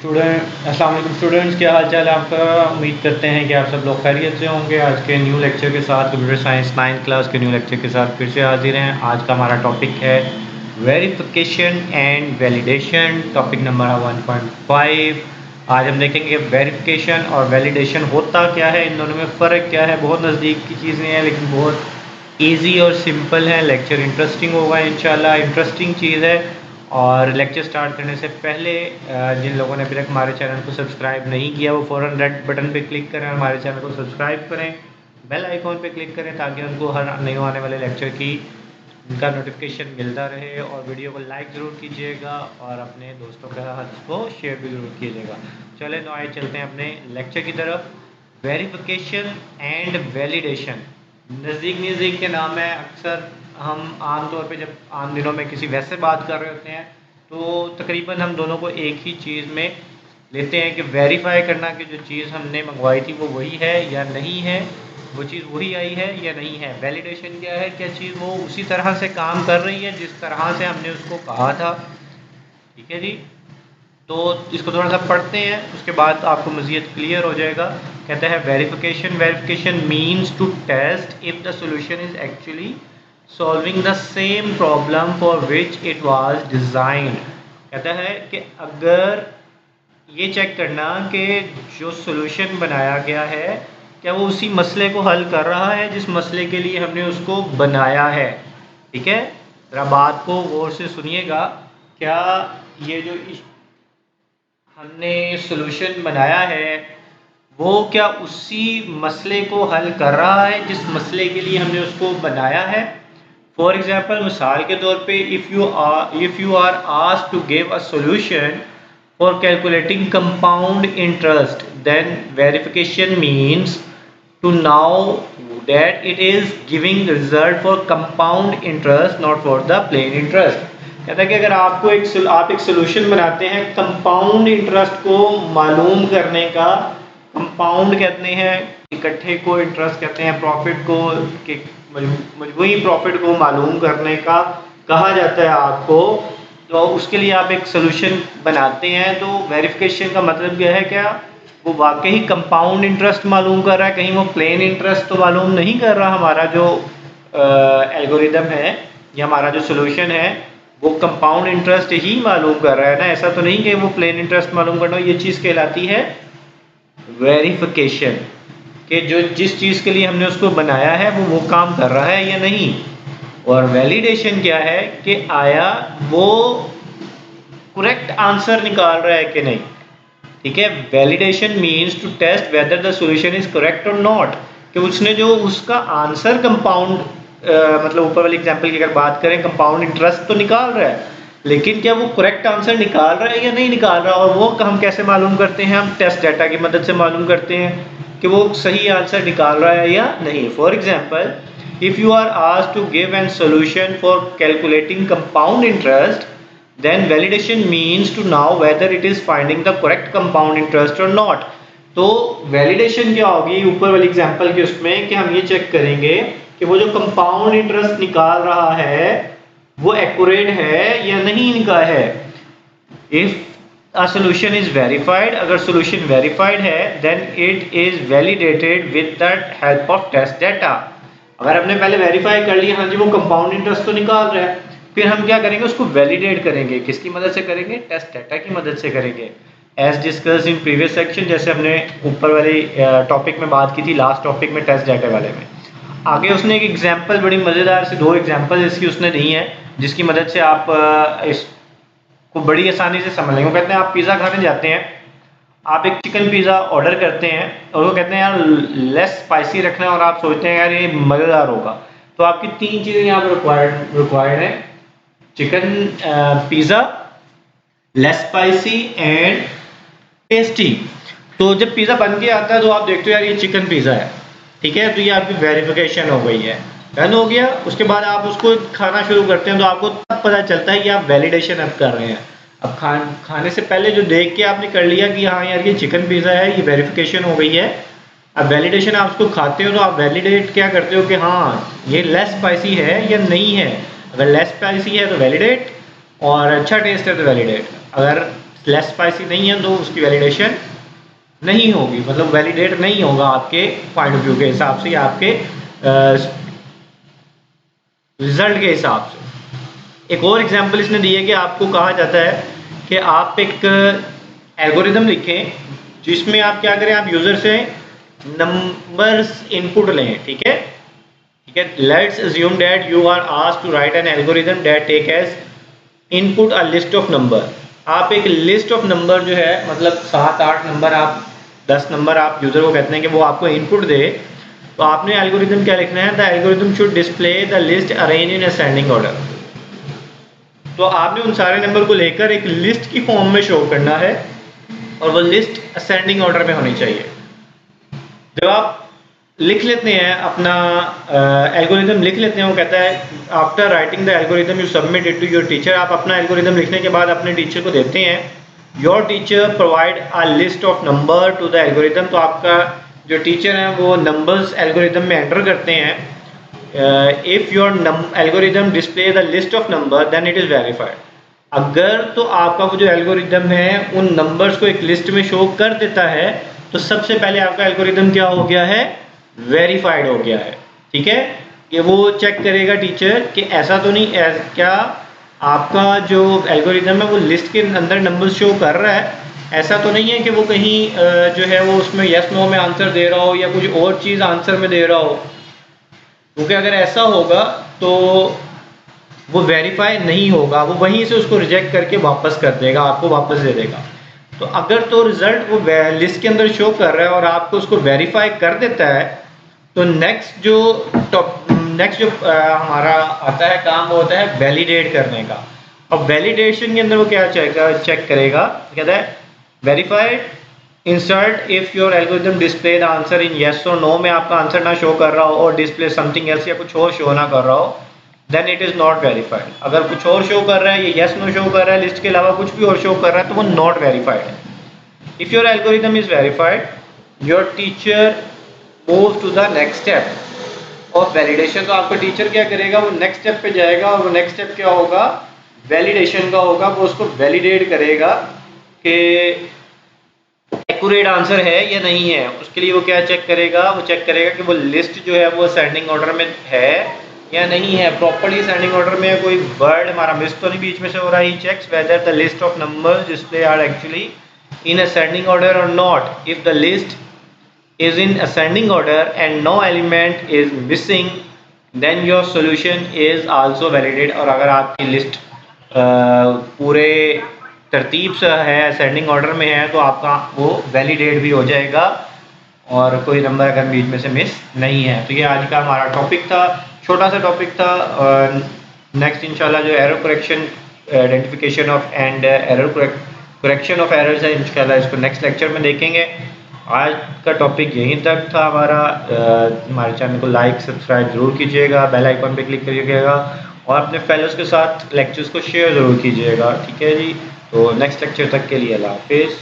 अस्सलाम वालेकुम स्टूडेंट्स, क्या हाल चाल है आपका। उम्मीद करते हैं कि आप सब लोग खैरियत से होंगे। आज के न्यू लेक्चर के साथ कंप्यूटर साइंस 9th क्लास के न्यू लेक्चर के साथ फिर से हाजिर हैं। आज का हमारा टॉपिक है verification and validation, topic number 1.5। आज हम देखेंगे वेरिफिकेशन और वैलिडेशन होता क्या है, इन दोनों में फ़र्क क्या है। बहुत नज़दीक की चीज़ें हैं लेकिन बहुत ईजी और सिंपल है। लेक्चर इंटरेस्टिंग होगा इंशाल्लाह, इंटरेस्टिंग चीज़ है। और लेक्चर स्टार्ट करने से पहले जिन लोगों ने अभी तक हमारे चैनल को सब्सक्राइब नहीं किया वो फ़ौरन रेड बटन पे क्लिक करें, हमारे चैनल को सब्सक्राइब करें, बेल आइकॉन पे क्लिक करें ताकि उनको हर नए आने वाले लेक्चर की उनका नोटिफिकेशन मिलता रहे। और वीडियो को लाइक ज़रूर कीजिएगा और अपने दोस्तों के साथ इसको शेयर भी ज़रूर कीजिएगा। चले तो आइए चलते हैं अपने लेक्चर की तरफ। वेरिफिकेशन एंड वैलिडेशन नज़दीक के नाम है। अक्सर हम आम तौर पे जब आम दिनों में किसी वैसे बात कर रहे होते हैं तो तकरीबन हम दोनों को एक ही चीज़ में लेते हैं कि वेरीफाई करना कि जो चीज़ हमने मंगवाई थी वो वही है या नहीं है, वो चीज़ वही आई है या नहीं है। वैलिडेशन क्या है, क्या चीज़ वो उसी तरह से काम कर रही है जिस तरह से हमने उसको कहा था। ठीक है जी, तो इसको थोड़ा सा पढ़ते हैं, उसके बाद आपको मज़ीद क्लियर हो जाएगा। कहता है verification means to test if the solution is actually solving the same problem for which it was designed. कहता है कि अगर ये चेक करना कि जो सोल्यूशन बनाया गया है क्या वो उसी मसले को हल कर रहा है जिस मसले के लिए हमने उसको बनाया है। ठीक है, ज़रा बात को गौर से सुनिएगा। क्या ये जो हमने सोल्यूशन बनाया है वो क्या उसी मसले को हल कर रहा है जिस मसले के लिए हमने उसको बनाया है। फॉर एग्जाम्पल, मिसाल के तौर पे if you are asked to give a solution for calculating compound interest, then verification means to know that it is giving result for compound interest not for the plain interest। कहता है कि अगर आपको आप एक सोल्यूशन बनाते हैं compound interest को मालूम करने का। कंपाउंड कहते हैं इकट्ठे को, इंटरेस्ट कहते हैं प्रॉफिट को, कि मजमूई प्रॉफिट को मालूम करने का कहा जाता है आपको। तो उसके लिए आप एक सोल्यूशन बनाते हैं। तो वेरिफिकेशन का मतलब क्या है, क्या वो वाकई कंपाउंड इंटरेस्ट मालूम कर रहा है, कहीं वो प्लेन इंटरेस्ट तो मालूम नहीं कर रहा। हमारा जो एल्गोरिदम है या हमारा जो सोल्यूशन है वो कंपाउंड इंटरेस्ट ही मालूम कर रहा है ना, ऐसा तो नहीं कि वो प्लेन इंटरेस्ट मालूम करना। ये चीज़ कहलाती है वेरिफिकेशन, कि जो जिस चीज़ के लिए हमने उसको बनाया है वो काम कर रहा है या नहीं। और वैलिडेशन क्या है कि आया वो करेक्ट आंसर निकाल रहा है कि नहीं। ठीक है, validation means to test whether the solution is correct or not, कि उसने जो उसका आंसर कंपाउंड मतलब ऊपर वाली एग्जांपल की अगर बात करें, कंपाउंड इंटरेस्ट तो निकाल रहा है लेकिन क्या वो करेक्ट आंसर निकाल रहा है या नहीं निकाल रहा। और वो हम कैसे मालूम करते हैं, हम टेस्ट डाटा की मदद से मालूम करते हैं कि वो सही आंसर निकाल रहा है या नहीं। For example, if you are asked to give an solution for calculating compound interest, then validation means to know whether it is finding the correct compound interest or not। तो validation क्या होगी ऊपर वाली एग्जांपल के उसमें, कि हम ये चेक करेंगे कि वो जो कंपाउंड इंटरेस्ट निकाल रहा है वो एक्यूरेट है या नहीं निकाल है। If a solution is verified, अगर solution verified है then it is validated with the help of test data। अगर हमने पहले वेरीफाई कर लिया हाँ जी वो कंपाउंड इंटरेस्ट तो निकाल रहा है, फिर हम क्या करेंगे उसको वैलिडेट करेंगे। किसकी मदद से करेंगे, टेस्ट डाटा की मदद से करेंगे। As discuss in previous section, जैसे हमने ऊपर वाले टॉपिक में बात की थी, लास्ट टॉपिक में टेस्ट डाटा वाले में। आगे उसने एक एग्जांपल बड़ी मज़ेदार से 2 एग्जांपल इसकी उसने दी है जिसकी मदद से आप इसको बड़ी आसानी से समझ लेंगे। वो कहते हैं आप पिज़्ज़ा खाने जाते हैं, आप एक चिकन पिज़्ज़ा ऑर्डर करते हैं और वो कहते हैं यार लेस स्पाइसी रखना है, और आप सोचते हैं यार ये मज़ेदार होगा। तो आपकी 3 चीज़ें यहाँ पर रिक्वायर्ड है, chicken pizza, less spicy and tasty. तो जब पिज़्ज़ा बन के आता है तो आप देखते हो यार ये चिकन पिज़्ज़ा है, ठीक है, तो ये आपकी वेरिफिकेशन हो गई है, डन हो गया। उसके बाद आप उसको खाना शुरू करते हैं तो आपको तब पता चलता है कि आप वैलिडेशन अब कर रहे हैं। अब खाने से पहले जो देख के आपने कर लिया कि हाँ यार ये चिकन पिज़्ज़ा है, ये वेरिफिकेशन हो गई है। अब वैलिडेशन आप उसको खाते हो तो आप वैलिडेट क्या करते हो कि हाँ ये लेस स्पाइसी है या नहीं है। अगर लेस स्पाइसी है तो वैलिडेट, और अच्छा टेस्ट है तो वैलिडेट। अगर लेस स्पाइसी नहीं है तो उसकी वैलिडेशन नहीं होगी, मतलब वैलिडेट नहीं होगा आपके पॉइंट ऑफ व्यू के हिसाब से या आपके रिजल्ट के हिसाब से। एक और एग्जांपल इसने दी है कि आपको कहा जाता है कि आप एक एल्गोरिदम लिखें जिसमें आप क्या करें, आप यूजर से नंबर्स इनपुट लें, ठीक है, ठीक है। Let's assume that you are asked to write an algorithm that take as input a list of number. आप एक लिस्ट ऑफ नंबर जो है, मतलब 7-8 नंबर, आप 10 नंबर आप यूजर को कहते हैं कि वो आपको इनपुट दे, तो आपने एल्गोरिदम क्या लिखना है, the algorithm should display the list arrange in ascending order. तो आपने उन सारे नंबर को लेकर एक लिस्ट की फॉर्म में शो करना है और वो लिस्ट असेंडिंग ऑर्डर में होनी चाहिए। जब आप लिख लेते हैं अपना एल्गोरिदम लिख लेते हैं, वो कहता है after writing the algorithm you submit it to your teacher. आप अपना एल्गोरिदम लिखने के बाद अपने टीचर को देते हैं। Your teacher provide a list of number two the algorithm. तो आपका जो टीचर है वो नंबर्स एल्गोरिदम में एंटर करते हैं। If your algorithm display the list of number then it is verified. अगर तो आपका वो जो एल्गोरिदम है उन नंबर्स को एक लिस्ट में शो कर देता है तो सबसे पहले आपका एल्गोरिदम क्या हो गया है, वेरीफाइड हो गया है, ठीक है। कि वो चेक करेगा टीचर कि ऐसा तो नहीं, क्या आपका जो एल्गोरिदम है वो लिस्ट के अंदर नंबर्स शो कर रहा है, ऐसा तो नहीं है कि वो कहीं जो है वो उसमें यस नो में आंसर दे रहा हो या कुछ और चीज़ आंसर में दे रहा हो, क्योंकि अगर ऐसा होगा तो वो वेरीफाई नहीं होगा, वो वहीं से उसको रिजेक्ट करके वापस कर देगा, आपको वापस दे देगा। तो अगर तो रिजल्ट वो लिस्ट के अंदर शो कर रहा है और आपको उसको वेरीफाई कर देता है, तो नेक्स्ट जो हमारा आता है काम, वो होता है वैलिडेट करने का। अब वैलिडेशन के अंदर वो क्या चेक करेगा, कहता है verified insert if your algorithm display the answer in yes और नो में आपका आंसर ना शो कर रहा हो और डिस्प्ले समथिंग एल्स या कुछ और शो ना कर रहा हो, then it is not verified. अगर कुछ और शो कर रहा है, ये येस नो शो कर रहा है, लिस्ट के अलावा कुछ भी और शो कर रहा है, तो वो नॉट वेरीफाइड है। If your algorithm is verified, your teacher move to the next step of validation. तो आपका टीचर क्या करेगा, वो नेक्स्ट स्टेप पे जाएगा और वो नेक्स्ट स्टेप क्या होगा, वैलिडेशन का होगा। वो उसको वैलिडेट करेगा कि एक्यूरेट आंसर है या नहीं है। उसके लिए वो क्या चेक करेगा, वो चेक करेगा कि वो लिस्ट जो है वो असेंडिंग ऑर्डर में है या नहीं है, प्रॉपर्ली असेंडिंग ऑर्डर में है, कोई वर्ड हमारा मिस तो नहीं बीच में से हो रहा है। He checks whether the list of numbers display are actually in ascending order or not. If the list is in ascending order and no element is missing then your solution is also validate। और अगर आपकी list पूरे तरतीब से है, ascending order में है, तो आपका वो वैलिडेट भी हो जाएगा और कोई नंबर अगर बीच में से मिस नहीं है। तो ये आज का हमारा टॉपिक था, छोटा सा टॉपिक था। नेक्स्ट इंशाल्लाह जो error correction identification of and error correction of errors है, इंशाल्लाह इसको नेक्स्ट लेक्चर में देखेंगे। आज का टॉपिक यहीं तक था हमारा। हमारे चैनल को लाइक सब्सक्राइब ज़रूर कीजिएगा, बेल आइकन पे क्लिक करिएगा और अपने फेलोज़ के साथ लेक्चर्स को शेयर ज़रूर कीजिएगा, ठीक है जी। तो नेक्स्ट लेक्चर तक के लिए अल्लाह हाफिज़।